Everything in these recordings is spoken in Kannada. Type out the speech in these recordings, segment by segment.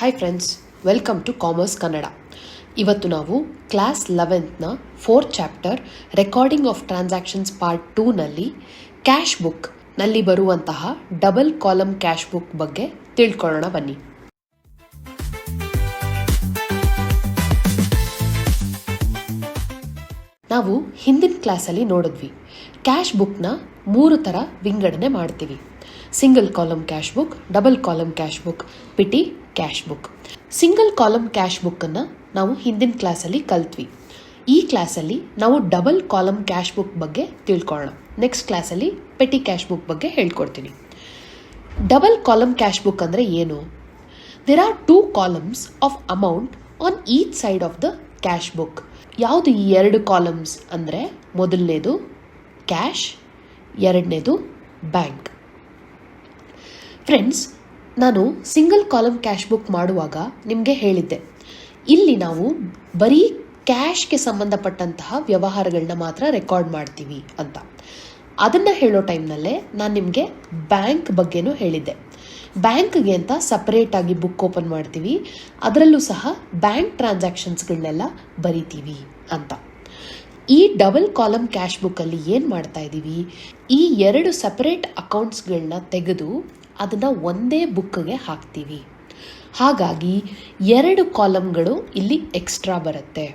Hi friends, welcome to commerce Kannada. ಇವತ್ತು ನಾವು ಕ್ಲಾಸ್ 11ನ 4th chapter recording of transactions part 2ನಲ್ಲಿ ಕ್ಯಾಶ್ ಬುಕ್ನಲ್ಲಿ ಬರುವಂತಹ ಡಬಲ್ ಕಾಲಮ್ ಕ್ಯಾಶ್ ಬುಕ್ ಬಗ್ಗೆ ತಿಳ್ಕೊಳ್ಳೋಣ ಬನ್ನಿ. ನಾವು ಹಿಂದಿನ ಕ್ಲಾಸಲ್ಲಿ ನೋಡಿದ್ವಿ, ಕ್ಯಾಶ್ ಬುಕ್ನ 3 ಥರ ವಿಂಗಡಣೆ ಮಾಡ್ತೀವಿ. Single column cash book, double column cash book, petty cash book. Single column cash ಬುಕ್ಕನ್ನು ನಾವು ಹಿಂದಿನ ಕ್ಲಾಸಲ್ಲಿ ಕಲ್ತ್ವಿ. ಈ ಕ್ಲಾಸಲ್ಲಿ ನಾವು ಡಬಲ್ ಕಾಲಮ್ ಕ್ಯಾಶ್ ಬುಕ್ ಬಗ್ಗೆ ತಿಳ್ಕೊಳ್ಳೋಣ. ನೆಕ್ಸ್ಟ್ ಕ್ಲಾಸಲ್ಲಿ ಪೆಟಿ ಕ್ಯಾಶ್ ಬುಕ್ ಬಗ್ಗೆ ಹೇಳ್ಕೊಡ್ತೀನಿ. ಡಬಲ್ ಕಾಲಮ್ ಕ್ಯಾಶ್ ಬುಕ್ ಅಂದರೆ ಏನು? There are 2 columns of amount on each side of the cash book. ಯಾವುದು ಈ 2 ಕಾಲಮ್ಸ್ ಅಂದರೆ, ಮೊದಲನೇದು ಕ್ಯಾಶ್, ಎರಡನೇದು ಬ್ಯಾಂಕ್. ಫ್ರೆಂಡ್ಸ್, ನಾನು ಸಿಂಗಲ್ ಕಾಲಮ್ ಕ್ಯಾಶ್ ಬುಕ್ ಮಾಡುವಾಗ ನಿಮಗೆ ಹೇಳಿದ್ದೆ, ಇಲ್ಲಿ ನಾವು ಬರೀ ಕ್ಯಾಶ್ಗೆ ಸಂಬಂಧಪಟ್ಟಂತಹ ವ್ಯವಹಾರಗಳನ್ನ ಮಾತ್ರ ರೆಕಾರ್ಡ್ ಮಾಡ್ತೀವಿ ಅಂತ. ಅದನ್ನು ಹೇಳೋ ಟೈಮ್ನಲ್ಲೇ ನಾನು ನಿಮಗೆ ಬ್ಯಾಂಕ್ ಬಗ್ಗೆನೂ ಹೇಳಿದ್ದೆ. ಬ್ಯಾಂಕ್ಗೆ ಅಂತ ಸಪ್ರೇಟಾಗಿ ಬುಕ್ ಓಪನ್ ಮಾಡ್ತೀವಿ, ಅದರಲ್ಲೂ ಸಹ ಬ್ಯಾಂಕ್ ಟ್ರಾನ್ಸಾಕ್ಷನ್ಸ್ಗಳನ್ನೆಲ್ಲ ಬರಿತೀವಿ ಅಂತ. ಈ ಡಬಲ್ ಕಾಲಮ್ ಕ್ಯಾಶ್ ಬುಕ್ಕಲ್ಲಿ ಏನು ಮಾಡ್ತಾ ಇದ್ದೀವಿ, ಈ 2 ಸಪರೇಟ್ ಅಕೌಂಟ್ಸ್ಗಳನ್ನ ತೆಗೆದು ಅದನ್ನು ಒಂದೇ ಬುಕ್ಗೆ ಹಾಕ್ತೀವಿ. ಹಾಗಾಗಿ 2 ಕಾಲಮ್ಗಳು ಇಲ್ಲಿ ಎಕ್ಸ್ಟ್ರಾ ಬರುತ್ತೆ.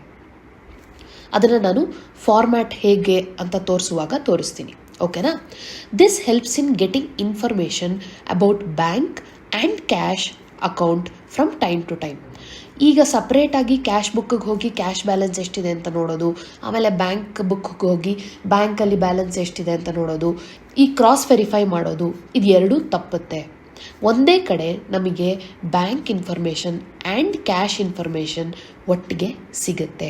ಅದನ್ನು ನಾನು ಫಾರ್ಮ್ಯಾಟ್ ಹೇಗೆ ಅಂತ ತೋರಿಸ್ತೀನಿ. ಓಕೆನಾ? This helps in getting information about bank and cash account from time to time. ಈಗ ಸಪ್ರೇಟಾಗಿ ಕ್ಯಾಶ್ ಬುಕ್ಕಿಗೆ ಹೋಗಿ ಕ್ಯಾಶ್ ಬ್ಯಾಲೆನ್ಸ್ ಎಷ್ಟಿದೆ ಅಂತ ನೋಡೋದು, ಆಮೇಲೆ ಬ್ಯಾಂಕ್ ಬುಕ್ಗೆ ಹೋಗಿ ಬ್ಯಾಂಕಲ್ಲಿ ಬ್ಯಾಲೆನ್ಸ್ ಎಷ್ಟಿದೆ ಅಂತ ನೋಡೋದು, ಈ ಕ್ರಾಸ್ ವೆರಿಫೈ ಮಾಡೋದು, ಇದು ಎರಡೂ ತಪ್ಪುತ್ತೆ. ಒಂದೇ ಕಡೆ ನಮಗೆ bank information and cash information ಒಟ್ಟಿಗೆ ಸಿಗುತ್ತೆ.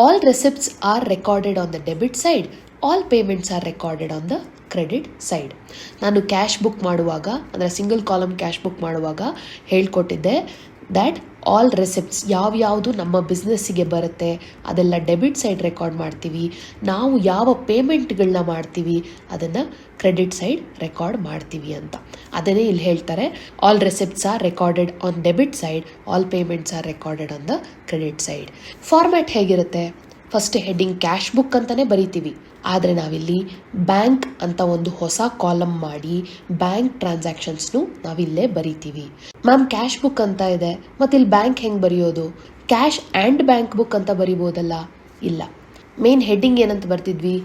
All receipts are recorded on the debit side, all payments are recorded on the credit side. ನಾನು ಕ್ಯಾಶ್ ಬುಕ್ ಮಾಡುವಾಗ, ಅಂದರೆ ಸಿಂಗಲ್ ಕಾಲಮ್ ಕ್ಯಾಶ್ ಬುಕ್ ಮಾಡುವಾಗ ಹೇಳ್ಕೊಟ್ಟಿದ್ದೆ ದ್ಯಾಟ್ ಆಲ್ ರೆಸಿಪ್ಟ್ಸ್ ಯಾವ್ಯಾವುದು ನಮ್ಮ ಬಿಸ್ನೆಸ್ಸಿಗೆ ಬರುತ್ತೆ ಅದೆಲ್ಲ ಡೆಬಿಟ್ ಸೈಡ್ ರೆಕಾರ್ಡ್ ಮಾಡ್ತೀವಿ. ನಾವು ಯಾವ ಪೇಮೆಂಟ್ಗಳನ್ನ ಮಾಡ್ತೀವಿ ಅದನ್ನು ಕ್ರೆಡಿಟ್ ಸೈಡ್ ರೆಕಾರ್ಡ್ ಮಾಡ್ತೀವಿ ಅಂತ. ಅದನ್ನೇ ಇಲ್ಲಿ ಹೇಳ್ತಾರೆ, all receipts are recorded on debit side, all payments are recorded on the credit side. Format ಹೇಗಿರುತ್ತೆ? ಫಸ್ಟ್ ಹೆಡ್ಡಿಂಗ್ ಕ್ಯಾಶ್ ಬುಕ್ ಅಂತಲೇ ಬರಿತೀವಿ, ಆದರೆ ನಾವಿಲ್ಲಿ ಬ್ಯಾಂಕ್ ಅಂತ ಒಂದು ಹೊಸ ಕಾಲಮ್ ಮಾಡಿ ಬ್ಯಾಂಕ್ ಟ್ರಾನ್ಸಾಕ್ಷನ್ಸ್ನು ನಾವಿಲ್ಲೇ ಬರಿತೀವಿ. ಮ್ಯಾಮ್, ಕ್ಯಾಶ್ ಬುಕ್ ಅಂತ ಇದೆ, ಮತ್ತು ಇಲ್ಲಿ ಬ್ಯಾಂಕ್ ಹೆಂಗೆ ಬರೆಯೋದು? ಕ್ಯಾಶ್ ಆ್ಯಂಡ್ ಬ್ಯಾಂಕ್ ಬುಕ್ ಅಂತ ಬರಿಬೋದಲ್ಲ? ಇಲ್ಲ, ಮೇನ್ ಹೆಡ್ಡಿಂಗ್ ಏನಂತ ಬರ್ತಿದ್ವಿ?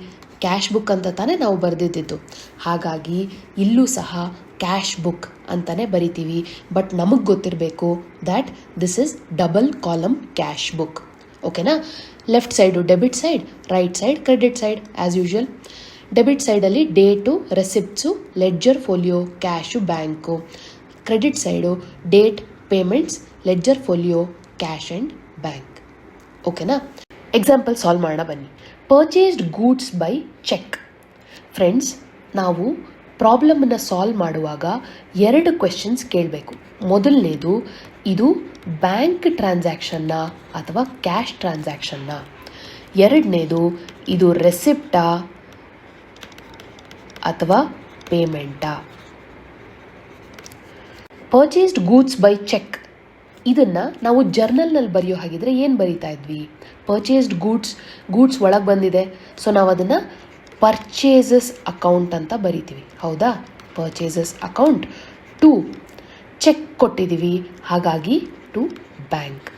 ಕ್ಯಾಶ್ ಬುಕ್ ಅಂತ ತಾನೇ ನಾವು ಬರೆದಿದ್ದು. ಹಾಗಾಗಿ ಇಲ್ಲೂ ಸಹ ಕ್ಯಾಶ್ ಬುಕ್ ಅಂತಲೇ ಬರಿತೀವಿ. ಬಟ್ ನಮಗೆ ಗೊತ್ತಿರಬೇಕು that this is double column cash book. ಓಕೆನಾ? Left side debit side, right side credit side as usual. Debit ಸೈಡಲ್ಲಿ date, receipts, ledger folio, cash, bank. Credit side date, payments, ledger folio, cash and bank. ಓಕೆನಾ? ಎಕ್ಸಾಂಪಲ್ ಸಾಲ್ವ್ ಮಾಡೋಣ ಬನ್ನಿ. Purchased goods by cheque. Friends, ನಾವು ಪ್ರಾಬ್ಲಮನ್ನು ಸಾಲ್ವ್ ಮಾಡುವಾಗ 2 ಕ್ವೆಶನ್ಸ್ ಕೇಳಬೇಕು. ಮೊದಲನೇದು, ಇದು ಬ್ಯಾಂಕ್ ಟ್ರಾನ್ಸಾಕ್ಷನ್ನ ಅಥವಾ ಕ್ಯಾಶ್ ಟ್ರಾನ್ಸಾಕ್ಷನ್ನ? ಎರಡನೇದು, ಇದು ರೆಸಿಪ್ಟಾ ಅಥವಾ ಪೇಮೆಂಟಾ? ಪರ್ಚೇಸ್ಡ್ ಗೂಡ್ಸ್ ಬೈ ಚೆಕ್ ಇದನ್ನು ನಾವು ಜರ್ನಲ್ನಲ್ಲಿ ಬರೆಯೋ ಹಾಗಿದ್ರೆ ಏನು ಬರೀತಾ ಇದ್ವಿ? ಪರ್ಚೇಸ್ಡ್ ಗೂಡ್ಸ್ ಒಳಗೆ ಬಂದಿದೆ, ಸೊ ನಾವು ಅದನ್ನು ಪರ್ಚೇಸಸ್ ಅಕೌಂಟ್ ಅಂತ ಬರಿತೀವಿ. ಹೌದಾ? ಪರ್ಚೇಸಸ್ ಅಕೌಂಟ್ ಟು ಚೆಕ್ ಕೊಟ್ಟಿದ್ದೀವಿ, ಹಾಗಾಗಿ ಟು ಬ್ಯಾಂಕ್.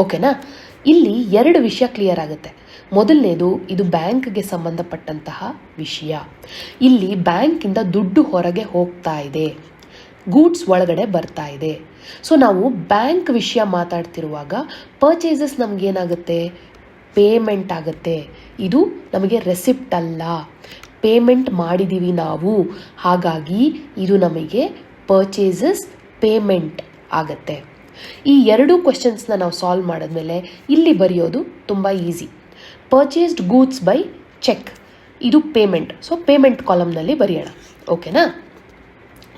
ಓಕೆನಾ? ಇಲ್ಲಿ 2 ವಿಷಯ ಕ್ಲಿಯರ್ ಆಗುತ್ತೆ. ಮೊದಲನೇದು, ಇದು ಬ್ಯಾಂಕ್ಗೆ ಸಂಬಂಧಪಟ್ಟಂತಹ ವಿಷಯ. ಇಲ್ಲಿ ಬ್ಯಾಂಕಿಂದ ದುಡ್ಡು ಹೊರಗೆ ಹೋಗ್ತಾ ಇದೆ, ಗೂಡ್ಸ್ ಒಳಗಡೆ ಬರ್ತಾ ಇದೆ. ಸೊ ನಾವು ಬ್ಯಾಂಕ್ ವಿಷಯ ಮಾತಾಡ್ತಿರುವಾಗ ಪರ್ಚೇಸಸ್ ನಮಗೇನಾಗುತ್ತೆ? ಪೇಮೆಂಟ್ ಆಗುತ್ತೆ. ಇದು ನಮಗೆ ರೆಸಿಪ್ಟ್ ಅಲ್ಲ, ಪೇಮೆಂಟ್ ಮಾಡಿದ್ದೀವಿ ನಾವು. ಹಾಗಾಗಿ ಇದು ನಮಗೆ ಪರ್ಚೇಸಸ್ ಪೇಮೆಂಟ್ ಆಗುತ್ತೆ. ಈ 2 ಕ್ವೆಶನ್ಸ್ನ ನಾವು ಸಾಲ್ವ್ ಮಾಡಿದ್ಮೇಲೆ ಇಲ್ಲಿ ಬರೆಯೋದು ತುಂಬ easy. Purchased goods by cheque, ಇದು ಪೇಮೆಂಟ್, ಸೊ ಪೇಮೆಂಟ್ ಕಾಲಮ್ನಲ್ಲಿ ಬರೆಯೋಣ. ಓಕೆನಾ?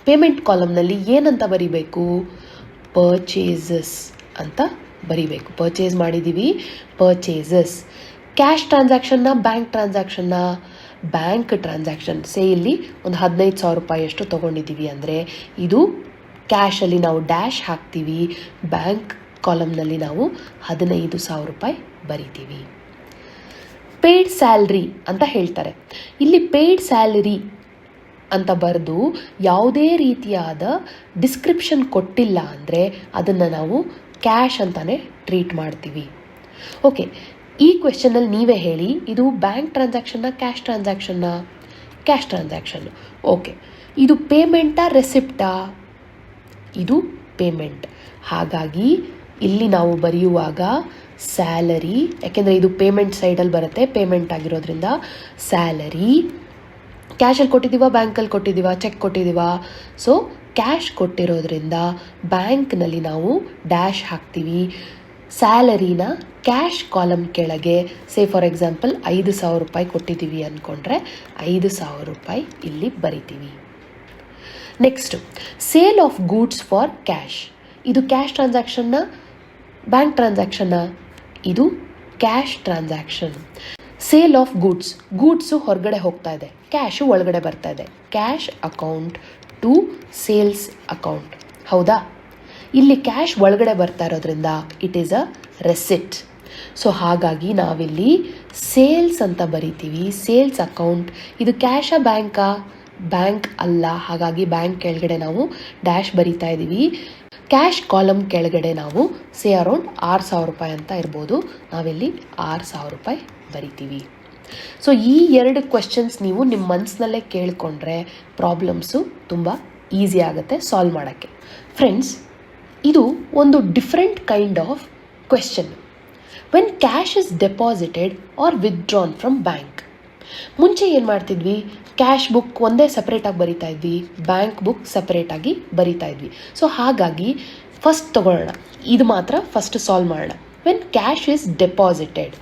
ಪೇಮೆಂಟ್ ಕಾಲಮ್ನಲ್ಲಿ ಏನಂತ ಬರಿಬೇಕು? ಪರ್ಚೇಸಸ್ ಅಂತ ಬರಿಬೇಕು. ಪರ್ಚೇಸ್ ಮಾಡಿದ್ದೀವಿ, ಪರ್ಚೇಸಸ್. ಕ್ಯಾಶ್ ಟ್ರಾನ್ಸಾಕ್ಷನ್ನ ಬ್ಯಾಂಕ್ ಟ್ರಾನ್ಸಾಕ್ಷನ್ನ? Bank transaction. ಸೇ ಇಲ್ಲಿ ಒಂದು 15,000 ರೂಪಾಯಿ ಅಷ್ಟು ತೊಗೊಂಡಿದ್ದೀವಿ ಅಂದರೆ ಇದು ಕ್ಯಾಶಲ್ಲಿ ನಾವು ಡ್ಯಾಶ್ ಹಾಕ್ತೀವಿ, ಬ್ಯಾಂಕ್ ಕಾಲಮ್ನಲ್ಲಿ ನಾವು 15,000 ರೂಪಾಯಿ ಬರಿತೀವಿ. ಪೇಯ್ಡ್ ಸ್ಯಾಲ್ರಿ ಅಂತ ಹೇಳ್ತಾರೆ. ಇಲ್ಲಿ ಪೇಯ್ಡ್ ಸ್ಯಾಲರಿ ಅಂತ ಬರೆದು ಯಾವುದೇ ರೀತಿಯಾದ ಡಿಸ್ಕ್ರಿಪ್ಷನ್ ಕೊಟ್ಟಿಲ್ಲ ಅಂದರೆ ಅದನ್ನು ನಾವು ಕ್ಯಾಶ್ ಅಂತಲೇ ಟ್ರೀಟ್ ಮಾಡ್ತೀವಿ. ಓಕೆ, ಈ ಕ್ವೆಶ್ಚನಲ್ಲಿ ನೀವೇ ಹೇಳಿ, ಇದು ಬ್ಯಾಂಕ್ ಟ್ರಾನ್ಸಾಕ್ಷನ್ನ ಕ್ಯಾಶ್ ಟ್ರಾನ್ಸಾಕ್ಷನ್ನ? Cash transaction. ಓಕೆ, ಇದು ಪೇಮೆಂಟಾ ರೆಸಿಪ್ಟಾ? ಇದು ಪೇಮೆಂಟ್. ಹಾಗಾಗಿ ಇಲ್ಲಿ ನಾವು ಬರೆಯುವಾಗ ಸ್ಯಾಲರಿ, ಯಾಕೆಂದರೆ ಇದು ಪೇಮೆಂಟ್ ಸೈಡಲ್ಲಿ ಬರುತ್ತೆ, ಪೇಮೆಂಟ್ ಆಗಿರೋದ್ರಿಂದ ಸ್ಯಾಲರಿ. ಕ್ಯಾಶಲ್ಲಿ ಕೊಟ್ಟಿದ್ದೀವ, ಬ್ಯಾಂಕಲ್ಲಿ ಕೊಟ್ಟಿದ್ದೀವ, ಚೆಕ್ ಕೊಟ್ಟಿದ್ದೀವ? ಸೊ ಕ್ಯಾಶ್ ಕೊಟ್ಟಿರೋದ್ರಿಂದ ಬ್ಯಾಂಕ್ನಲ್ಲಿ ನಾವು ಡ್ಯಾಶ್ ಹಾಕ್ತೀವಿ. ಸ್ಯಾಲರಿನ ಕ್ಯಾಶ್ ಕಾಲಮ್ ಕೆಳಗೆ ಫಾರ್ ಎಕ್ಸಾಂಪಲ್ 5,000 ರೂಪಾಯಿ ಕೊಟ್ಟಿದ್ದೀವಿ ಅಂದ್ಕೊಂಡ್ರೆ 5,000 ರೂಪಾಯಿ ಇಲ್ಲಿ ಬರಿತೀವಿ. Next sale of goods for cash. ಇದು ಕ್ಯಾಶ್ ಟ್ರಾನ್ಸಾಕ್ಷನ್ನ ಬ್ಯಾಂಕ್ ಟ್ರಾನ್ಸಾಕ್ಷನ್ನ? ಇದು cash transaction. Sale of goods ಹೊರಗಡೆ ಹೋಗ್ತಾ ಇದೆ, ಕ್ಯಾಶು ಒಳಗಡೆ ಬರ್ತಾ ಇದೆ. Cash account to sales account, ಹೌದಾ? ಇಲ್ಲಿ ಕ್ಯಾಶ್ ಒಳಗಡೆ ಬರ್ತಾ ಇರೋದ್ರಿಂದ it is a receipt. So ಹಾಗಾಗಿ ನಾವಿಲ್ಲಿ ಸೇಲ್ಸ್ ಅಂತ ಬರಿತೀವಿ. Sales account. ಇದು ಕ್ಯಾಶಾ ಬ್ಯಾಂಕಾ? ಬ್ಯಾಂಕ್ ಅಲ್ಲ, ಹಾಗಾಗಿ ಬ್ಯಾಂಕ್ ಕೆಳಗಡೆ ನಾವು ಡ್ಯಾಶ್ ಬರಿತಾ ಇದ್ದೀವಿ. ಕ್ಯಾಶ್ ಕಾಲಮ್ ಕೆಳಗಡೆ ನಾವು ಅರೌಂಡ್ 6,000 ರೂಪಾಯಿ ಅಂತ ಇರ್ಬೋದು, ನಾವಿಲ್ಲಿ 6,000 ರೂಪಾಯಿ ಬರಿತೀವಿ. ಸೊ ಈ 2 ಕ್ವೆಶ್ಚನ್ಸ್ ನೀವು ನಿಮ್ಮ ಮನಸ್ಸಿನಲ್ಲೇ ಕೇಳಿಕೊಂಡ್ರೆ ಪ್ರಾಬ್ಲಮ್ಸು ತುಂಬ ಈಸಿ ಆಗುತ್ತೆ ಸಾಲ್ವ್ ಮಾಡೋಕ್ಕೆ. ಫ್ರೆಂಡ್ಸ್, ಇದು ಒಂದು different kind of question. When cash is deposited or withdrawn from bank. ಮುಂಚೆ ಏನು ಮಾಡ್ತಿದ್ವಿ? ಕ್ಯಾಶ್ ಬುಕ್ ಒಂದೇ ಸಪ್ರೇಟಾಗಿ ಬರಿತಾ ಇದ್ವಿ, ಬ್ಯಾಂಕ್ ಬುಕ್ ಸಪ್ರೇಟಾಗಿ ಬರಿತಾ ಇದ್ವಿ. ಸೊ ಹಾಗಾಗಿ ಫಸ್ಟ್ ತಗೊಳ್ಳೋಣ, ಇದು ಮಾತ್ರ ಫಸ್ಟ್ ಸಾಲ್ವ್ ಮಾಡೋಣ. ವೆನ್ ಕ್ಯಾಶ್ ಇಸ್ ಡೆಪಾಸಿಟೆಡ್,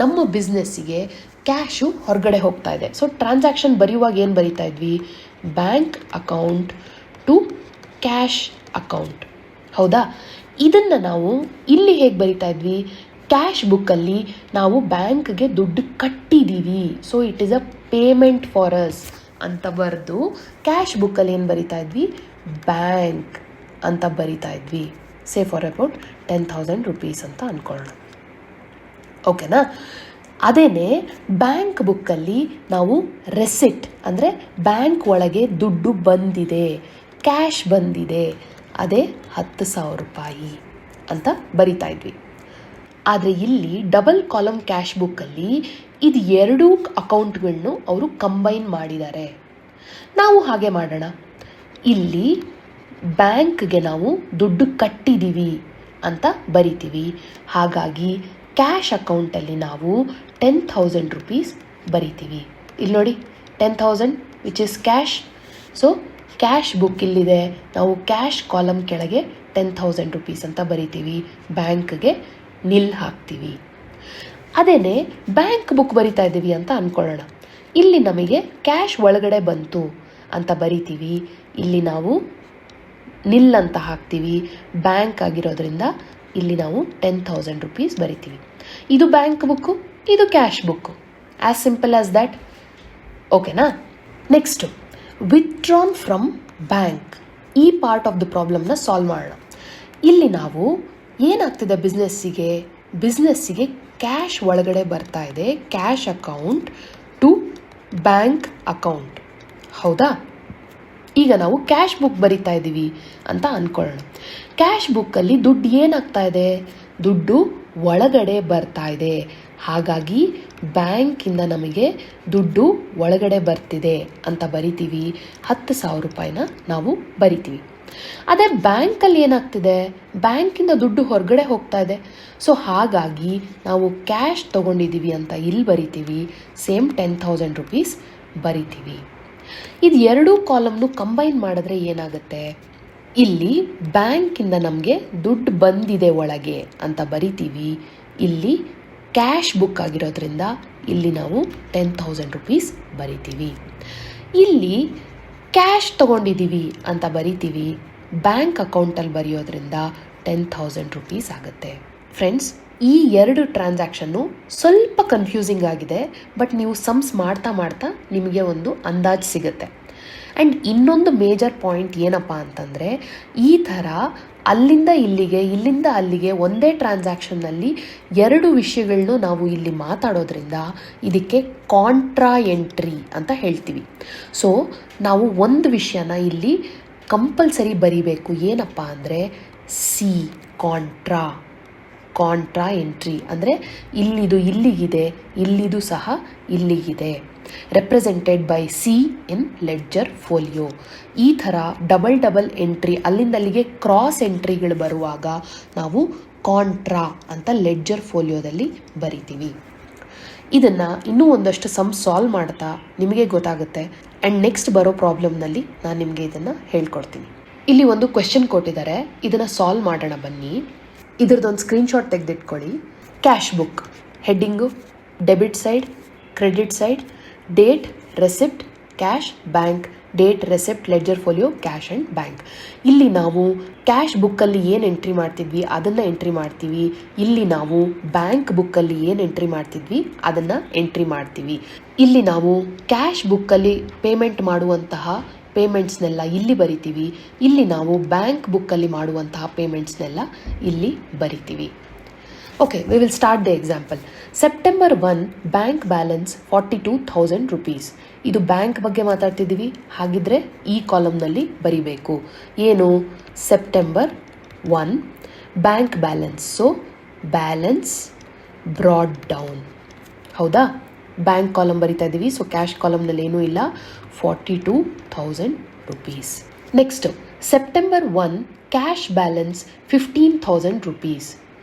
ನಮ್ಮ ಬಿಸ್ನೆಸ್ಸಿಗೆ ಕ್ಯಾಶು ಹೊರಗಡೆ ಹೋಗ್ತಾ ಇದೆ. ಸೊ ಟ್ರಾನ್ಸಾಕ್ಷನ್ ಬರೆಯುವಾಗ ಏನು ಬರಿತಾ ಇದ್ವಿ? Bank account to cash account, ಹೌದಾ? ಇದನ್ನು ನಾವು ಇಲ್ಲಿ ಹೇಗೆ ಬರಿತಾ ಇದ್ವಿ? ಕ್ಯಾಶ್ ಬುಕ್ಕಲ್ಲಿ ನಾವು ಬ್ಯಾಂಕ್ಗೆ ದುಡ್ಡು ಕಟ್ಟಿದ್ದೀವಿ, so it is a payment for us ಅಂತ ಬರೆದು ಕ್ಯಾಶ್ ಬುಕ್ಕಲ್ಲಿ ಏನು ಬರಿತಾ ಇದ್ವಿ? ಬ್ಯಾಂಕ್ ಅಂತ ಬರಿತಾ ಇದ್ವಿ. ಫಾರ್ ಅಬೌಟ್ 10,000 ರೂಪೀಸ್ ಅಂತ ಅಂದ್ಕೊಳ್ಳೋಣ, ಓಕೆನಾ? ಅದೇನೇ ಬ್ಯಾಂಕ್ ಬುಕ್ಕಲ್ಲಿ ನಾವು ರೆಸಿಟ್ ಅಂದರೆ ಬ್ಯಾಂಕ್ ಒಳಗೆ ದುಡ್ಡು ಬಂದಿದೆ, ಕ್ಯಾಶ್ ಬಂದಿದೆ, ಅದೇ 10,000 ರೂಪಾಯಿ ಅಂತ ಬರಿತಾ ಇದ್ವಿ. ಆದರೆ ಇಲ್ಲಿ ಡಬಲ್ ಕಾಲಮ್ ಕ್ಯಾಶ್ ಬುಕ್ಕಲ್ಲಿ ಇದು 2 ಅಕೌಂಟ್ಗಳನ್ನು ಅವರು ಕಂಬೈನ್ ಮಾಡಿದ್ದಾರೆ. ನಾವು ಹಾಗೆ ಮಾಡೋಣ. ಇಲ್ಲಿ ಬ್ಯಾಂಕ್ಗೆ ನಾವು ದುಡ್ಡು ಕಟ್ಟಿದ್ದೀವಿ ಅಂತ ಬರಿತೀವಿ. ಹಾಗಾಗಿ ಕ್ಯಾಶ್ ಅಕೌಂಟಲ್ಲಿ ನಾವು 10,000 ರೂಪೀಸ್ ಬರಿತೀವಿ. ಇಲ್ಲಿ ನೋಡಿ 10,000 which is cash. So cash book ಇಲ್ಲಿದೆ, ನಾವು ಕ್ಯಾಶ್ ಕಾಲಮ್ ಕೆಳಗೆ 10,000 ರೂಪೀಸ್ ಅಂತ ಬರಿತೀವಿ, ಬ್ಯಾಂಕ್ಗೆ ನಿಲ್ ಹಾಕ್ತೀವಿ. ಅದೇನೇ ಬ್ಯಾಂಕ್ ಬುಕ್ ಬರಿತಾ ಇದ್ದೀವಿ ಅಂತ ಅಂದ್ಕೊಳ್ಳೋಣ. ಇಲ್ಲಿ ನಮಗೆ ಕ್ಯಾಶ್ ಒಳಗಡೆ ಬಂತು ಅಂತ ಬರಿತೀವಿ, ಇಲ್ಲಿ ನಾವು ನಿಲ್ ಅಂತ ಹಾಕ್ತೀವಿ. ಬ್ಯಾಂಕ್ ಆಗಿರೋದ್ರಿಂದ ಇಲ್ಲಿ ನಾವು 10,000 ರೂಪೀಸ್ ಬರಿತೀವಿ. ಇದು ಬ್ಯಾಂಕ್ ಬುಕ್ಕು, ಇದು cash book. As simple as that, ಓಕೆನಾ? Next withdrawn from bank. ಈ ಪಾರ್ಟ್ ಆಫ್ ದ ಪ್ರಾಬ್ಲಮ್ನ ಸಾಲ್ವ್ ಮಾಡೋಣ. ಇಲ್ಲಿ ನಾವು ಏನಾಗ್ತಿದೆ, ಬಿಸ್ನೆಸ್ಸಿಗೆ ಕ್ಯಾಶ್ ಒಳಗಡೆ ಬರ್ತಾ ಇದೆ, cash account to bank account, ಹೌದಾ? ಈಗ ನಾವು ಕ್ಯಾಶ್ ಬುಕ್ ಬರಿತಾ ಇದ್ದೀವಿ ಅಂತ ಅಂದ್ಕೊಳ್ಳೋಣ. ಕ್ಯಾಶ್ ಬುಕ್ಕಲ್ಲಿ ದುಡ್ಡು ಏನಾಗ್ತಾ ಇದೆ? ದುಡ್ಡು ಒಳಗಡೆ ಬರ್ತಾ ಇದೆ. ಹಾಗಾಗಿ ಬ್ಯಾಂಕಿಂದ ನಮಗೆ ದುಡ್ಡು ಒಳಗಡೆ ಬರ್ತಿದೆ ಅಂತ ಬರಿತೀವಿ. 10,000 ರೂಪಾಯಿನ ನಾವು ಬರಿತೀವಿ. ಅದೇ ಬ್ಯಾಂಕಲ್ಲಿ ಏನಾಗ್ತಿದೆ? ಬ್ಯಾಂಕಿಂದ ದುಡ್ಡು ಹೊರಗಡೆ ಹೋಗ್ತಾ ಇದೆ. ಸೊ ಹಾಗಾಗಿ ನಾವು ಕ್ಯಾಶ್ ತೊಗೊಂಡಿದ್ದೀವಿ ಅಂತ ಇಲ್ಲಿ ಬರಿತೀವಿ, ಸೇಮ್ 10,000 ರೂಪೀಸ್ ಬರಿತೀವಿ. ಇದು 2 ಕಾಲಮ್ನು ಕಂಬೈನ್ ಮಾಡಿದ್ರೆ ಏನಾಗುತ್ತೆ? ಇಲ್ಲಿ ಬ್ಯಾಂಕಿಂದ ನಮಗೆ ದುಡ್ಡು ಬಂದಿದೆ ಒಳಗೆ ಅಂತ ಬರಿತೀವಿ. ಇಲ್ಲಿ ಕ್ಯಾಶ್ ಬುಕ್ ಆಗಿರೋದ್ರಿಂದ ಇಲ್ಲಿ ನಾವು 10,000 ರೂಪೀಸ್ ಬರಿತೀವಿ. ಇಲ್ಲಿ ಕ್ಯಾಶ್ ತೊಗೊಂಡಿದ್ದೀವಿ ಅಂತ ಬರಿತೀವಿ, ಬ್ಯಾಂಕ್ ಅಕೌಂಟಲ್ಲಿ ಬರೆಯೋದ್ರಿಂದ 10,000 ರೂಪೀಸ್ ಆಗುತ್ತೆ. ಫ್ರೆಂಡ್ಸ್, ಈ 2 ಟ್ರಾನ್ಸಾಕ್ಷನ್ನು ಸ್ವಲ್ಪ ಕನ್ಫ್ಯೂಸಿಂಗ್ ಆಗಿದೆ, ಬಟ್ ನೀವು ಸಮ್ಸ್ ಮಾಡ್ತಾ ನಿಮಗೆ ಒಂದು ಅಂದಾಜು ಸಿಗುತ್ತೆ. ಆ್ಯಂಡ್ ಇನ್ನೊಂದು ಮೇಜರ್ ಪಾಯಿಂಟ್ ಏನಪ್ಪ ಅಂತಂದರೆ, ಈ ಥರ ಅಲ್ಲಿಂದ ಇಲ್ಲಿಗೆ, ಇಲ್ಲಿಂದ ಅಲ್ಲಿಗೆ ಒಂದೇ ಟ್ರಾನ್ಸಾಕ್ಷನ್ನಲ್ಲಿ ಎರಡು ವಿಷಯಗಳನ್ನು ನಾವು ಇಲ್ಲಿ ಮಾತಾಡೋದ್ರಿಂದ ಇದಕ್ಕೆ ಕಾಂಟ್ರಾ ಎಂಟ್ರಿ ಅಂತ ಹೇಳ್ತೀವಿ. ಸೊ ನಾವು ಒಂದು ವಿಷಯನ ಇಲ್ಲಿ ಕಂಪಲ್ಸರಿ ಬರಿಬೇಕು. ಏನಪ್ಪ ಅಂದರೆ ಸಿ, ಕಾಂಟ್ರಾ ಎಂಟ್ರಿ ಅಂದರೆ ಇಲ್ಲಿದು ಇಲ್ಲಿಗಿದೆ, ಇಲ್ಲಿದು ಸಹ ಇಲ್ಲಿಗಿದೆ, represented by C in ledger folio. ಈ ಥರ ಡಬಲ್ ಎಂಟ್ರಿ, ಅಲ್ಲಿಂದ ಅಲ್ಲಿಗೆ ಕ್ರಾಸ್ ಎಂಟ್ರಿಗಳು ಬರುವಾಗ ನಾವು ಕಾಂಟ್ರಾ ಅಂತ ಲೆಡ್ಜರ್ ಫೋಲಿಯೋದಲ್ಲಿ ಬರಿತೀವಿ. ಇದನ್ನು ಇನ್ನೂ ಒಂದಷ್ಟು ಸಾಲ್ವ್ ಮಾಡ್ತಾ ನಿಮಗೆ ಗೊತ್ತಾಗುತ್ತೆ. ಆ್ಯಂಡ್ ನೆಕ್ಸ್ಟ್ ಬರೋ ಪ್ರಾಬ್ಲಮ್ನಲ್ಲಿ ನಾನು ನಿಮಗೆ ಇದನ್ನು ಹೇಳ್ಕೊಡ್ತೀನಿ. ಇಲ್ಲಿ ಒಂದು ಕ್ವೆಶ್ಚನ್ ಕೊಟ್ಟಿದ್ದಾರೆ, ಇದನ್ನು ಸಾಲ್ವ್ ಮಾಡೋಣ ಬನ್ನಿ. ಇದ್ರದ್ದೊಂದು ಸ್ಕ್ರೀನ್ಶಾಟ್ ತೆಗೆದಿಟ್ಕೊಳ್ಳಿ. Cash book heading, debit side, credit side, date, receipt, cash, bank, date, receipt, ledger folio, cash and bank. ಇಲ್ಲಿ ನಾವು ಕ್ಯಾಶ್ ಬುಕ್ಕಲ್ಲಿ ಏನು ಎಂಟ್ರಿ ಮಾಡ್ತಿದ್ವಿ ಅದನ್ನು ಎಂಟ್ರಿ ಮಾಡ್ತೀವಿ. ಇಲ್ಲಿ ನಾವು ಬ್ಯಾಂಕ್ ಬುಕ್ಕಲ್ಲಿ ಏನು ಎಂಟ್ರಿ ಮಾಡ್ತಿದ್ವಿ ಅದನ್ನು ಎಂಟ್ರಿ ಮಾಡ್ತೀವಿ. ಇಲ್ಲಿ ನಾವು ಕ್ಯಾಶ್ ಬುಕ್ಕಲ್ಲಿ ಪೇಮೆಂಟ್ ಮಾಡುವಂತಹ ಪೇಮೆಂಟ್ಸ್ನೆಲ್ಲ ಇಲ್ಲಿ ಬರಿತೀವಿ. ಇಲ್ಲಿ ನಾವು ಬ್ಯಾಂಕ್ ಬುಕ್ಕಲ್ಲಿ ಮಾಡುವಂತಹ ಪೇಮೆಂಟ್ಸ್ನೆಲ್ಲ ಇಲ್ಲಿ ಬರಿತೀವಿ. Okay, we will start the example. September 1 bank balance 42,000 rupees. ಇದು ಬ್ಯಾಂಕ್ ಬಗ್ಗೆ ಮಾತಾಡ್ತಿದ್ದೀವಿ, ಹಾಗಿದ್ರೆ ಈ ಕಾಲಮ್ನಲ್ಲಿ ಬರಿಬೇಕು. ಏನು? September 1 bank balance. So balance brought down. ಹೌದಾ? ಬ್ಯಾಂಕ್ ಕಾಲಮ್ ಬರಿತಾ ಇದ್ದೀವಿ. ಸೊ ಕ್ಯಾಶ್ ಕಾಲಮ್ನಲ್ಲಿ ಏನೂ ಇಲ್ಲ, 42,000 rupees. Next September 1 cash balance 15,000 rupees.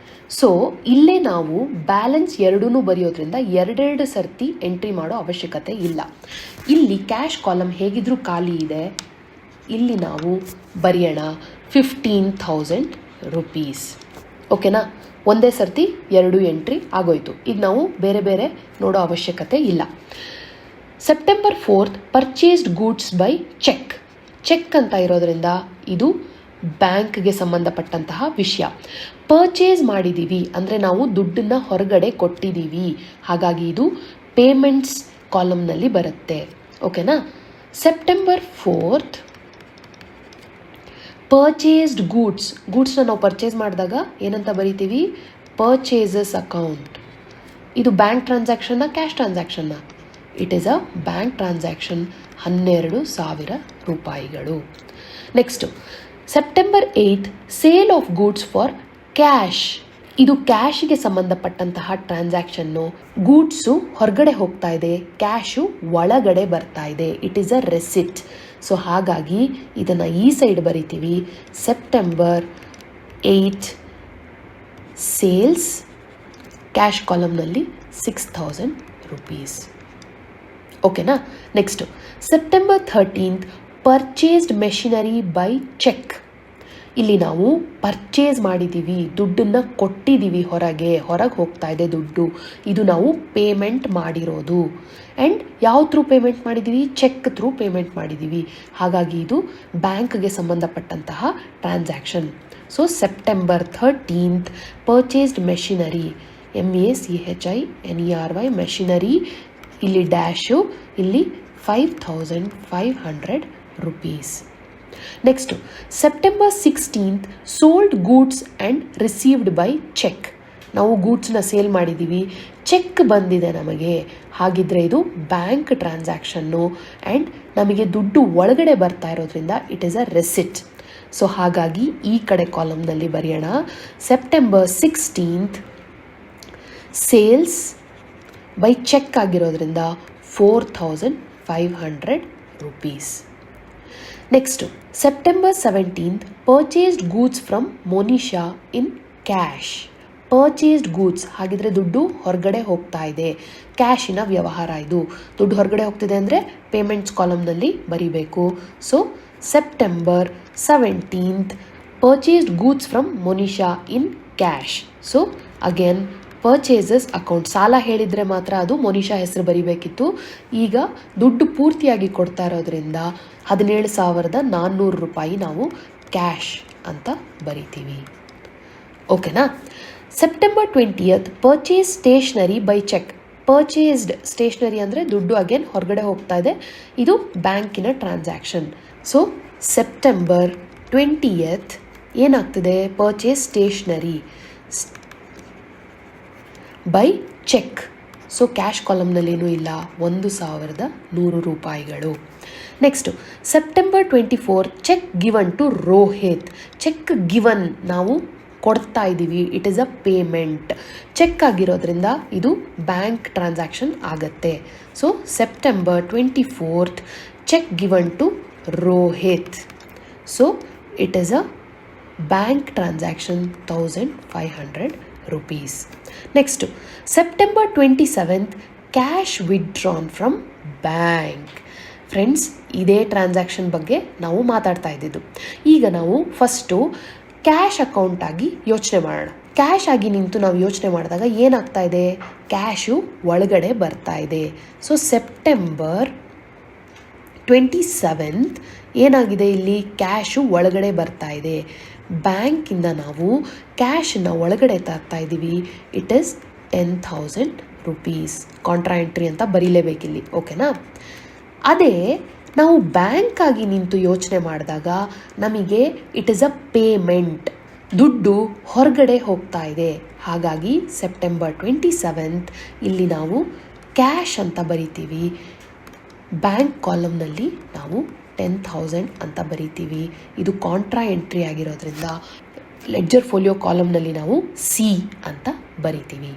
So ಇಲ್ಲೇ ನಾವು ಬ್ಯಾಲೆನ್ಸ್ ಎರಡೂ ಬರೆಯೋದ್ರಿಂದ ಎರಡೆರಡು ಸರ್ತಿ ಎಂಟ್ರಿ ಮಾಡೋ ಅವಶ್ಯಕತೆ ಇಲ್ಲ. ಇಲ್ಲಿ ಕ್ಯಾಶ್ ಕಾಲಮ್ ಹೇಗಿದ್ರೂ ಖಾಲಿ ಇದೆ, ಇಲ್ಲಿ ನಾವು ಬರೆಯೋಣ 15,000 rupees. ಓಕೆನಾ? ಒಂದೇ ಸರ್ತಿ ಎರಡು ಎಂಟ್ರಿ ಆಗೋಯ್ತು. ಈಗ ನಾವು ಬೇರೆ ಬೇರೆ ನೋಡೋ ಅವಶ್ಯಕತೆ ಇಲ್ಲ. September 4 purchased goods by cheque ಅಂತ ಇರೋದ್ರಿಂದ ಇದು ಬ್ಯಾಂಕ್ಗೆ ಸಂಬಂಧಪಟ್ಟಂತಹ ವಿಷಯ. ಪರ್ಚೇಸ್ ಮಾಡಿದ್ದೀವಿ ಅಂದರೆ ನಾವು ದುಡ್ಡನ್ನು ಹೊರಗಡೆ ಕೊಟ್ಟಿದ್ದೀವಿ, ಹಾಗಾಗಿ ಇದು ಪೇಮೆಂಟ್ಸ್ ಕಾಲಮ್ನಲ್ಲಿ ಬರುತ್ತೆ. ಓಕೆನಾ? ಸೆಪ್ಟೆಂಬರ್ 4 ಪರ್ಚೇಸ್ಡ್ ಗೂಡ್ಸ್ನ ನಾವು ಪರ್ಚೇಸ್ ಮಾಡಿದಾಗ ಏನಂತ ಬರಿತೀವಿ? Purchases account. ಇದು ಬ್ಯಾಂಕ್ ಟ್ರಾನ್ಸಾಕ್ಷನ್ನ, ಕ್ಯಾಶ್ ಟ್ರಾನ್ಸಾಕ್ಷನ್ನ? It is a bank transaction, 12,000 ರೂಪಾಯಿಗಳು. Next September 8 sale of goods for cash. ಇದು ಕ್ಯಾಶ್ಗೆ ಸಂಬಂಧಪಟ್ಟಂತಹ ಟ್ರಾನ್ಸಾಕ್ಷನ್ನು. ಗೂಡ್ಸು ಹೊರಗಡೆ ಹೋಗ್ತಾ ಇದೆ, ಕ್ಯಾಶು ಒಳಗಡೆ ಬರ್ತಾ ಇದೆ. It is a receipt. So ಹಾಗಾಗಿ ಇದನ್ನು ಈ ಸೈಡ್ ಬರಿತೀವಿ. ಸೆಪ್ಟೆಂಬರ್ 8 ಸೇಲ್ಸ್, ಕ್ಯಾಶ್ ಕಾಲಮ್ನಲ್ಲಿ 6,000 rupees. ಓಕೆನಾ? Next September 13 purchased machinery by cheque. ಇಲ್ಲಿ ನಾವು ಪರ್ಚೇಸ್ ಮಾಡಿದ್ದೀವಿ, ದುಡ್ಡನ್ನು ಕೊಟ್ಟಿದ್ದೀವಿ, ಹೊರಗೆ ಹೋಗ್ತಾ ಇದೆ ದುಡ್ಡು. ಇದು ನಾವು ಪೇಮೆಂಟ್ ಮಾಡಿರೋದು. ಆ್ಯಂಡ್ ಯಾವ ಥ್ರೂ ಪೇಮೆಂಟ್ ಮಾಡಿದ್ದೀವಿ? ಚೆಕ್ ಥ್ರೂ ಪೇಮೆಂಟ್ ಮಾಡಿದ್ದೀವಿ. ಹಾಗಾಗಿ ಇದು ಬ್ಯಾಂಕ್ಗೆ ಸಂಬಂಧಪಟ್ಟಂತಹ transaction. So September 13 purchased machinery, MEACHINERY machinery, ಇಲ್ಲಿ ಡ್ಯಾಶು, ಇಲ್ಲಿ 5,500 rupees. Next September 16 sold goods and received by cheque. ನಾವು ಗೂಡ್ಸ್ನ ಸೇಲ್ ಮಾಡಿದ್ದೀವಿ, ಚೆಕ್ ಬಂದಿದೆ ನಮಗೆ, ಹಾಗಿದ್ರೆ ಇದು ಬ್ಯಾಂಕ್ ಟ್ರಾನ್ಸಾಕ್ಷನ್ನು ಆ್ಯಂಡ್ ನಮಗೆ ದುಡ್ಡು ಒಳಗಡೆ ಬರ್ತಾ ಇರೋದ್ರಿಂದ it is a receipt. So ಹಾಗಾಗಿ ಈ ಕಡೆ ಕಾಲಮ್ನಲ್ಲಿ ಬರೆಯೋಣ ಸೆಪ್ಟೆಂಬರ್ 16 ಸೇಲ್ಸ್ ಬೈ ಚೆಕ್ ಆಗಿರೋದ್ರಿಂದ 4,500 rupees. Next September 17 purchased goods from Monisha in cash. Purchased goods, ಹಾಗಿದ್ರೆ ದುಡ್ಡು ಹೊರಗಡೆ ಹೋಗ್ತಾ ಇದೆ, ಕ್ಯಾಶಿನ ವ್ಯವಹಾರ. ಇದು ದುಡ್ಡು ಹೊರಗಡೆ ಹೋಗ್ತಿದೆ ಅಂದರೆ ಪೇಮೆಂಟ್ಸ್ ಕಾಲಮ್ನಲ್ಲಿ ಬರೀಬೇಕು. So September 17 purchased goods from Monisha in cash. So again purchases account. ಸಾಲ ಹೇಳಿದರೆ ಮಾತ್ರ ಅದು ಮೊನಿಷಾ ಹೆಸರು ಬರಿಬೇಕಿತ್ತು. ಈಗ ದುಡ್ಡು ಪೂರ್ತಿಯಾಗಿ ಕೊಡ್ತಾ ಇರೋದ್ರಿಂದ 17,400 ರೂಪಾಯಿ ನಾವು ಕ್ಯಾಶ್ ಅಂತ ಬರಿತೀವಿ. ಓಕೆನಾ? September 20 purchase stationery by cheque. Purchased stationery ಅಂದರೆ ದುಡ್ಡು ಅಗೇನ್ ಹೊರಗಡೆ ಹೋಗ್ತಾ ಇದೆ, ಇದು ಬ್ಯಾಂಕಿನ ಟ್ರಾನ್ಸಾಕ್ಷನ್. ಸೊ ಸೆಪ್ಟೆಂಬರ್ 20th ಏನಾಗ್ತದೆ, purchase stationery by cheque. So cash ಕಾಲಮ್ನಲ್ಲಿ ಏನೂ ಇಲ್ಲ, 1,100 ರೂಪಾಯಿಗಳು. Next September 24 cheque given to Rohit. Cheque given ನಾವು ಕೊಡ್ತಾ ಇದ್ದೀವಿ, it is a payment. Cheque ಆಗಿರೋದ್ರಿಂದ ಇದು ಬ್ಯಾಂಕ್ ಟ್ರಾನ್ಸಾಕ್ಷನ್ ಆಗತ್ತೆ. So September 24 cheque given to Rohit. So it is a bank transaction 1,500 rupees. Next September 27 cash withdrawn from bank. Friends, ಇದೇ ಟ್ರಾನ್ಸಾಕ್ಷನ್ ಬಗ್ಗೆ ನಾವು ಮಾತಾಡ್ತಾ ಇದ್ದಿದ್ದು. ಈಗ ನಾವು ಫಸ್ಟು ಕ್ಯಾಶ್ ಅಕೌಂಟ್ ಆಗಿ ಯೋಚನೆ ಮಾಡೋಣ. ಕ್ಯಾಶ್ ಆಗಿ ನಿಂತು ನಾವು ಯೋಚನೆ ಮಾಡಿದಾಗ ಏನಾಗ್ತಾ ಇದೆ, ಕ್ಯಾಶು ಒಳಗಡೆ ಬರ್ತಾ ಇದೆ. ಸೊ ಸೆಪ್ಟೆಂಬರ್ 27 ಏನಾಗಿದೆ, ಇಲ್ಲಿ ಕ್ಯಾಶು ಒಳಗಡೆ ಬರ್ತಾ ಇದೆ. ಬ್ಯಾಂಕಿಂದ ನಾವು ಕ್ಯಾಶನ್ನು ಒಳಗಡೆ ತರ್ತಾ ಇದ್ದೀವಿ. It is 10,000 rupees. Contra entry ಅಂತ ಬರೀಲೇಬೇಕಿಲ್ಲಿ, ಓಕೆನಾ? ಅದೇ ನಾವು ಬ್ಯಾಂಕ್ ಆಗಿ ನಿಂತು ಯೋಚನೆ ಮಾಡಿದಾಗ ನಮಗೆ ಇಟ್ ಈಸ್ ಅ ಪೇಮೆಂಟ್, ದುಡ್ಡು ಹೊರಗಡೆ ಹೋಗ್ತಾ ಇದೆ. ಹಾಗಾಗಿ ಸೆಪ್ಟೆಂಬರ್ 27 ಇಲ್ಲಿ ನಾವು ಕ್ಯಾಶ್ ಅಂತ ಬರಿತೀವಿ. ಬ್ಯಾಂಕ್ ಕಾಲಮ್ನಲ್ಲಿ ನಾವು 10,000 ಅಂತ ಬರಿತೀವಿ. ಇದು ಕಾಂಟ್ರಾ ಎಂಟ್ರಿ ಆಗಿರೋದ್ರಿಂದ ಲೆಡ್ಜರ್ ಫೋಲಿಯೋ ಕಾಲಮ್ನಲ್ಲಿ ನಾವು ಸಿ ಅಂತ ಬರಿತೀವಿ.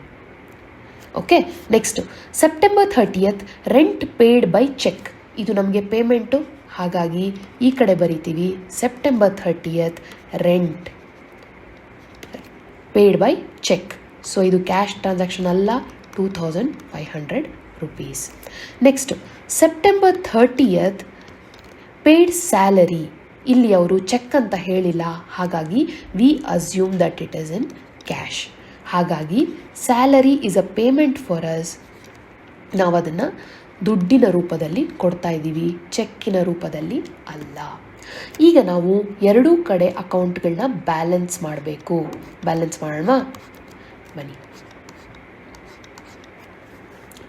Okay, next September 30 rent paid by cheque. ಇದು ನಮಗೆ ಪೇಮೆಂಟು, ಹಾಗಾಗಿ ಈ ಕಡೆ ಬರಿತೀವಿ September 30 rent paid by cheque. So ಇದು ಕ್ಯಾಶ್ ಟ್ರಾನ್ಸಾಕ್ಷನ್ ಅಲ್ಲ, 2,500 rupees. Next September 30 paid salary. ಇಲ್ಲಿ ಅವರು ಚೆಕ್ ಅಂತ ಹೇಳಿಲ್ಲ, ಹಾಗಾಗಿ we assume that it is in cash. ಹಾಗಾಗಿ salary is a payment for us. ನಾವು ಅದನ್ನು ದುಡ್ಡಿನ ರೂಪದಲ್ಲಿ ಕೊಡ್ತಾ ಇದ್ದೀವಿ, ಚೆಕ್ಕಿನ ರೂಪದಲ್ಲಿ ಅಲ್ಲ. ಈಗ ನಾವು ಎರಡೂ ಕಡೆ ಅಕೌಂಟ್ಗಳನ್ನ ಬ್ಯಾಲೆನ್ಸ್ ಮಾಡಬೇಕು. ಬ್ಯಾಲೆನ್ಸ್ ಮಾಡೋಣ ಬನ್ನಿ.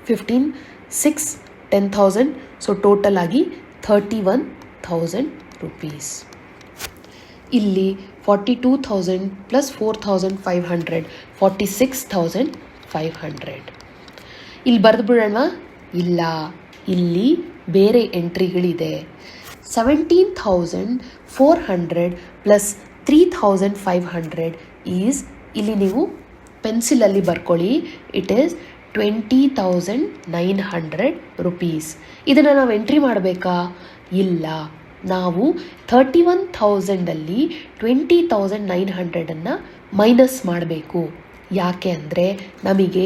15, 6, 10,000. ಸೊ ಟೋಟಲ್ ಆಗಿ 31,000 rupees. ಇಲ್ಲಿ 42,000 ಪ್ಲಸ್ 4,500 46,500. ಇಲ್ಲಿ ಬರೆದು ಬಿಡೋಣ, ಇಲ್ಲ, ಇಲ್ಲಿ ಬೇರೆ ಎಂಟ್ರಿಗಳಿದೆ. 17,400 ಪ್ಲಸ್ 3,500 ಈಸ್, ಇಲ್ಲಿ ನೀವು ಪೆನ್ಸಿಲಲ್ಲಿ ಬರ್ಕೊಳ್ಳಿ, ಇಟ್ ಈಸ್ 20,900 rupees. ಇದನ್ನು ನಾವು ಎಂಟ್ರಿ ಮಾಡಬೇಕಾ? ಇಲ್ಲ, ನಾವು 31,000ಅಲ್ಲಿ 20,900 ಮೈನಸ್ ಮಾಡಬೇಕು. ಯಾಕೆ ಅಂದರೆ ನಮಗೆ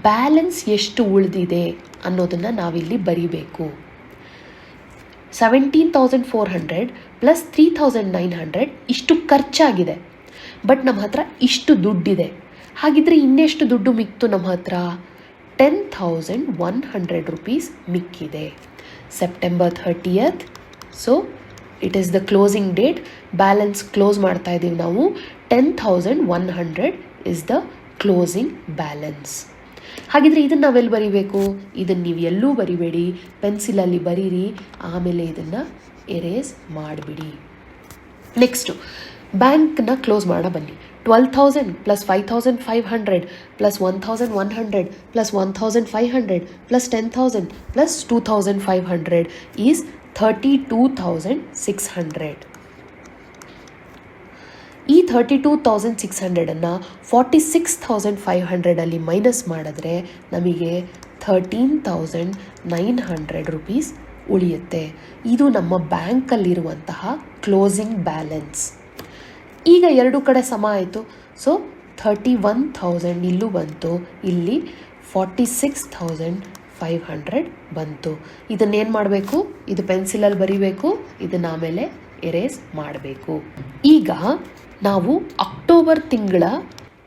ಬ್ಯಾಲೆನ್ಸ್ ಎಷ್ಟು ಉಳಿದಿದೆ ಅನ್ನೋದನ್ನು ನಾವಿಲ್ಲಿ ಬರಿಬೇಕು. 17,400 ಪ್ಲಸ್ 3,900 ಇಷ್ಟು ಖರ್ಚಾಗಿದೆ, ಬಟ್ ನಮ್ಮ ಹತ್ರ ಇಷ್ಟು ದುಡ್ಡಿದೆ. ಹಾಗಿದ್ರೆ ಇನ್ನೆಷ್ಟು ದುಡ್ಡು ಮಿಕ್ತು ನಮ್ಮ ಹತ್ರ? 10,100 rupees ಮಿಕ್ಕಿದೆ. September 30. So it is the closing date. Balance close ಮಾಡ್ತಾ ಇದ್ದೀವಿ ನಾವು. 10,100 ಇಸ್ ದ ಕ್ಲೋಸಿಂಗ್ ಬ್ಯಾಲೆನ್ಸ್. ಹಾಗಿದ್ರೆ ಇದನ್ನು ನಾವೆಲ್ಲಿ ಬರಿಬೇಕು? ಇದನ್ನು ನೀವು ಎಲ್ಲೂ ಬರಿಬೇಡಿ, ಪೆನ್ಸಿಲಲ್ಲಿ ಬರೀರಿ, ಆಮೇಲೆ ಇದನ್ನು ಎರೇಸ್ ಮಾಡಿಬಿಡಿ. ನೆಕ್ಸ್ಟು ಬ್ಯಾಂಕ್ನ ಕ್ಲೋಸ್ ಮಾಡೋಣ ಬನ್ನಿ. 12,000 plus 5,500 plus 1,100 plus 1,500 plus 10,000 plus 2,500 is 32,600. ಈ 32,600 46,500 ಮೈನಸ್ ಮಾಡಿದ್ರೆ ನಮಗೆ 13,900 rupees ಉಳಿಯುತ್ತೆ. ಇದು ನಮ್ಮ ಬ್ಯಾಂಕಲ್ಲಿರುವಂತಹ ಕ್ಲೋಸಿಂಗ್ ಬ್ಯಾಲೆನ್ಸ್. ಈಗ ಎರಡು ಕಡೆ ಸಮ ಆಯಿತು. ಸೊ 31,000 ಇಲ್ಲೂ ಬಂತು, ಇಲ್ಲಿ 46,500 ಬಂತು. ಇದನ್ನೇನು ಮಾಡಬೇಕು? ಇದು ಪೆನ್ಸಿಲಲ್ಲಿ ಬರಿಬೇಕು, ಇದನ್ನು ಆಮೇಲೆ ಎರೇಸ್ ಮಾಡಬೇಕು. ಈಗ ನಾವು ಅಕ್ಟೋಬರ್ ತಿಂಗಳ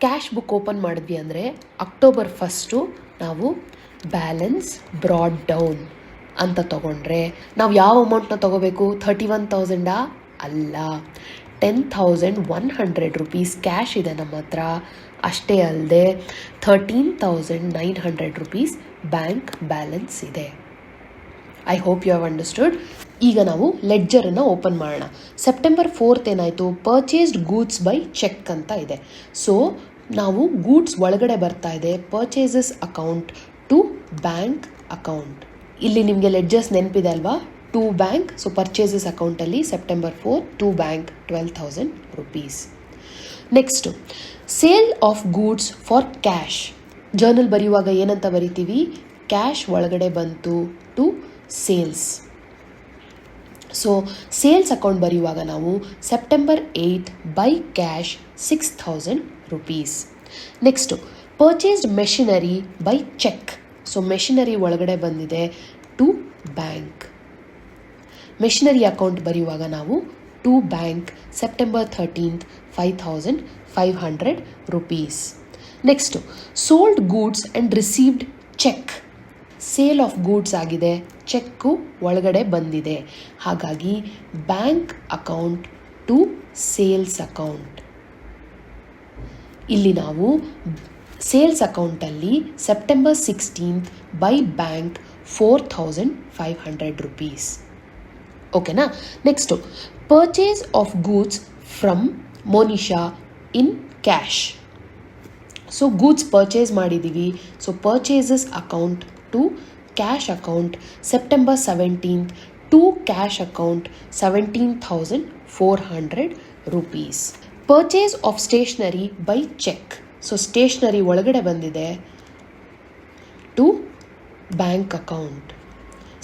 ಕ್ಯಾಶ್ ಬುಕ್ ಓಪನ್ ಮಾಡಿದ್ವಿ ಅಂದರೆ ಅಕ್ಟೋಬರ್ 1 ನಾವು ಬ್ಯಾಲೆನ್ಸ್ ಬ್ರಾಡ್ ಡೌನ್ ಅಂತ ತಗೊಂಡ್ರೆ ನಾವು ಯಾವ ಅಮೌಂಟ್ನ ತಗೋಬೇಕು? 31,000 ಅಲ್ಲ, 10,100 rupees ಕ್ಯಾಶ್ ಇದೆ ನಮ್ಮ ಹತ್ರ. ಅಷ್ಟೇ ಅಲ್ಲದೆ 13,900 rupees ಬ್ಯಾಂಕ್ ಬ್ಯಾಲೆನ್ಸ್ ಇದೆ. I hope you have understood. ಈಗ ನಾವು ಲೆಡ್ಜರನ್ನು ಓಪನ್ ಮಾಡೋಣ. ಸೆಪ್ಟೆಂಬರ್ 4th ಏನಾಯಿತು, ಪರ್ಚೇಸ್ಡ್ ಗೂಡ್ಸ್ ಬೈ ಚೆಕ್ ಅಂತ ಇದೆ. ಸೊ ನಾವು ಗೂಡ್ಸ್ ಒಳಗಡೆ ಬರ್ತಾ ಇದೆ purchases account to bank account. ಇಲ್ಲಿ ನಿಮಗೆ ಲೆಡ್ಜರ್ಸ್ ನೆನಪಿದೆ ಅಲ್ವಾ, ಟು ಬ್ಯಾಂಕ್. ಸೊ ಪರ್ಚೇಸಸ್ ಅಕೌಂಟಲ್ಲಿ September 4 to bank 12,000 rupees. Next sale of goods for cash. Journal ಬರೆಯುವಾಗ ಏನಂತ ಬರಿತೀವಿ, ಕ್ಯಾಶ್ ಒಳಗಡೆ ಬಂತು to sales. So sales account ಬರೆಯುವಾಗ ನಾವು September 8 by cash 6,000 rupees. Next purchased machinery by cheque. So machinery ಒಳಗಡೆ ಬಂದಿದೆ ಟು ಬ್ಯಾಂಕ್. ಮೆಷಿನರಿ ಅಕೌಂಟ್ ಬರೆಯುವಾಗ ನಾವು to bank September 13 5,500 rupees. Next sold goods and received cheque. Sale of goods ಆಗಿದೆ, ಚೆಕ್ಕು ಒಳಗಡೆ ಬಂದಿದೆ, ಹಾಗಾಗಿ bank account to sales account. ಇಲ್ಲಿ ನಾವು ಸೇಲ್ಸ್ ಅಕೌಂಟಲ್ಲಿ ಸೆಪ್ಟೆಂಬರ್ 16 ಬೈ ಬ್ಯಾಂಕ್ 4,500 rupees. ಓಕೆನಾ. Next purchase of goods from Monisha in cash. So goods purchase ಮಾಡಿದ್ದೀವಿ. So purchases account to cash account September 17 to cash account 17,400 rupees. Purchase of stationery by cheque. So stationery ಒಳಗಡೆ ಬಂದಿದೆ to bank account.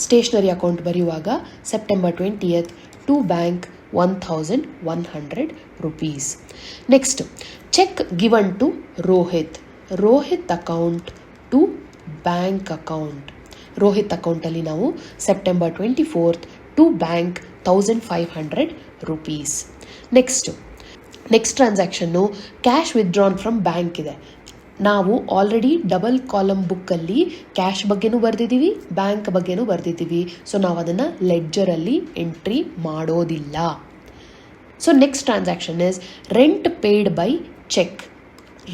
Stationery account ಬರೆಯುವಾಗ September 20 to bank 1,100 rupees. Next cheque given to Rohit. Rohit account to bank account. Rohit ಅಕೌಂಟಲ್ಲಿ ನಾವು September 24 to bank 1,500 rupees. Next transaction cash withdrawn from bank ಇದೆ. ನಾವು ಆಲ್ರೆಡಿ ಡಬಲ್ ಕಾಲಮ್ ಬುಕ್ಕಲ್ಲಿ ಕ್ಯಾಶ್ ಬಗ್ಗೆನೂ ಬರೆದಿದ್ದೀವಿ, ಬ್ಯಾಂಕ್ ಬಗ್ಗೆನೂ ಬರೆದಿದ್ದೀವಿ. ಸೊ ನಾವು ಅದನ್ನು ಲೆಡ್ಜರಲ್ಲಿ ಎಂಟ್ರಿ ಮಾಡೋದಿಲ್ಲ. So next transaction is rent paid by cheque.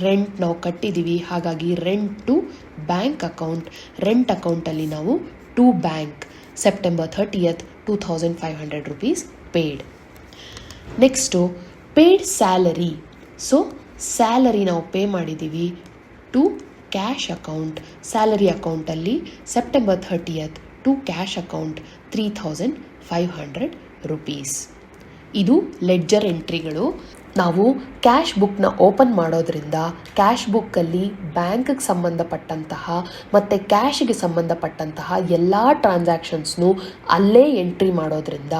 Rent ನಾವು ಕಟ್ಟಿದ್ದೀವಿ, ಹಾಗಾಗಿ rent to bank account. Rent ಅಕೌಂಟಲ್ಲಿ ನಾವು to bank September 30 2,500 rupees paid. Next paid salary. So salary ನಾವು ಪೇ ಮಾಡಿದ್ದೀವಿ ಟು ಕ್ಯಾಶ್ ಅಕೌಂಟ್. ಸ್ಯಾಲರಿ ಅಕೌಂಟಲ್ಲಿ September 30 to cash account 3,500 rupees. ಇದು ಲೆಡ್ಜರ್ ಎಂಟ್ರಿಗಳು. ನಾವು ಕ್ಯಾಶ್ ಬುಕ್ನ ಓಪನ್ ಮಾಡೋದ್ರಿಂದ ಕ್ಯಾಶ್ ಬುಕ್ಕಲ್ಲಿ ಬ್ಯಾಂಕ್ಗೆ ಸಂಬಂಧಪಟ್ಟಂತಹ ಮತ್ತು ಕ್ಯಾಶಿಗೆ ಸಂಬಂಧಪಟ್ಟಂತಹ ಎಲ್ಲ ಟ್ರಾನ್ಸಾಕ್ಷನ್ಸ್ನು ಅಲ್ಲೇ ಎಂಟ್ರಿ ಮಾಡೋದ್ರಿಂದ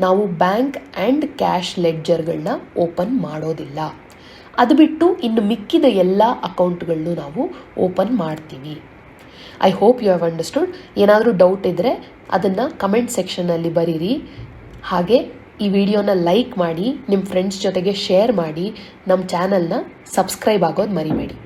ನಾವು ಬ್ಯಾಂಕ್ ಆ್ಯಂಡ್ ಕ್ಯಾಶ್ ಲೆಡ್ಜರ್ಗಳನ್ನ ಓಪನ್ ಮಾಡೋದಿಲ್ಲ. ಅದು ಬಿಟ್ಟು ಇನ್ನು ಮಿಕ್ಕಿದ ಎಲ್ಲ ಅಕೌಂಟ್ಗಳನ್ನು ನಾವು ಓಪನ್ ಮಾಡ್ತೀವಿ. I hope you have understood. ಏನಾದರೂ ಡೌಟ್ ಇದ್ದರೆ ಅದನ್ನು ಕಮೆಂಟ್ ಸೆಕ್ಷನ್ನಲ್ಲಿ ಬರೀರಿ. ಹಾಗೆ ಈ ವಿಡಿಯೋನ ಲೈಕ್ ಮಾಡಿ, ನಿಮ್ಮ ಫ್ರೆಂಡ್ಸ್ ಜೊತೆಗೆ ಶೇರ್ ಮಾಡಿ, ನಮ್ಮ ಚಾನಲ್ನ ಸಬ್ಸ್ಕ್ರೈಬ್ ಆಗೋದು ಮರಿಬೇಡಿ.